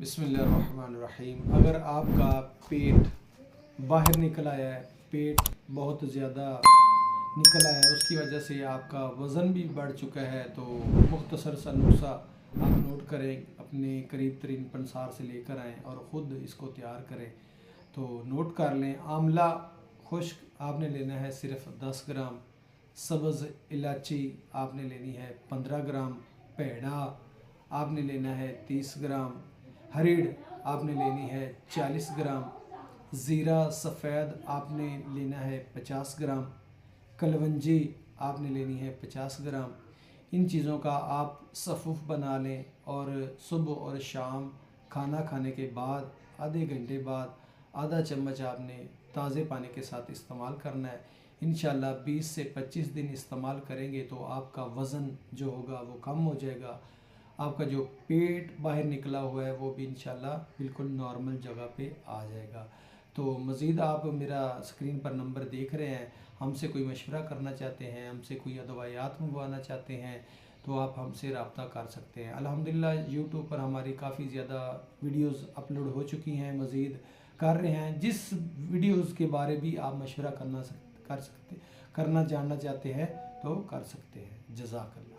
बिस्मिल्लाहिर्रहमानिर्रहीम। अगर आपका पेट बाहर निकल आया है, पेट बहुत ज़्यादा निकल आया है, उसकी वजह से आपका वज़न भी बढ़ चुका है, तो मुख्तसर सा नुस्खा आप नोट करें, अपने करीब तरीन पंसार से लेकर आएँ और ख़ुद इसको तैयार करें। तो नोट कर लें, आंवला खुश्क आपने लेना है सिर्फ 10 ग्राम, सब्ज़ इलायची आपने लेनी है 15 ग्राम, पेड़ा आपने लेना है 30 ग्राम, हरीड़ आपने लेनी है 40 ग्राम, ज़ीरा सफ़ेद आपने लेना है 50 ग्राम, कलवंजी आपने लेनी है 50 ग्राम। इन चीज़ों का आप सफ़ुफ़ बना लें और सुबह और शाम खाना खाने के बाद आधे घंटे बाद आधा चम्मच आपने ताज़े पानी के साथ इस्तेमाल करना है। इंशाल्लाह 20 से 25 दिन इस्तेमाल करेंगे तो आपका वज़न जो होगा वो कम हो जाएगा, आपका जो पेट बाहर निकला हुआ है वो भी इंशाल्लाह बिल्कुल नॉर्मल जगह पे आ जाएगा। तो मज़ीद आप मेरा स्क्रीन पर नंबर देख रहे हैं, हमसे कोई मशवरा करना चाहते हैं, हमसे कोई अदवायात मंगवाना चाहते हैं तो आप हमसे रब्ता कर सकते हैं। अल्हम्दुलिल्लाह यूट्यूब पर हमारी काफ़ी ज़्यादा वीडियोज़ अपलोड हो चुकी हैं, मज़ीद कर रहे हैं। जिस वीडियोज़ के बारे भी आप मशवरा करना जानना चाहते हैं तो कर सकते हैं। जज़ाकल्लाह।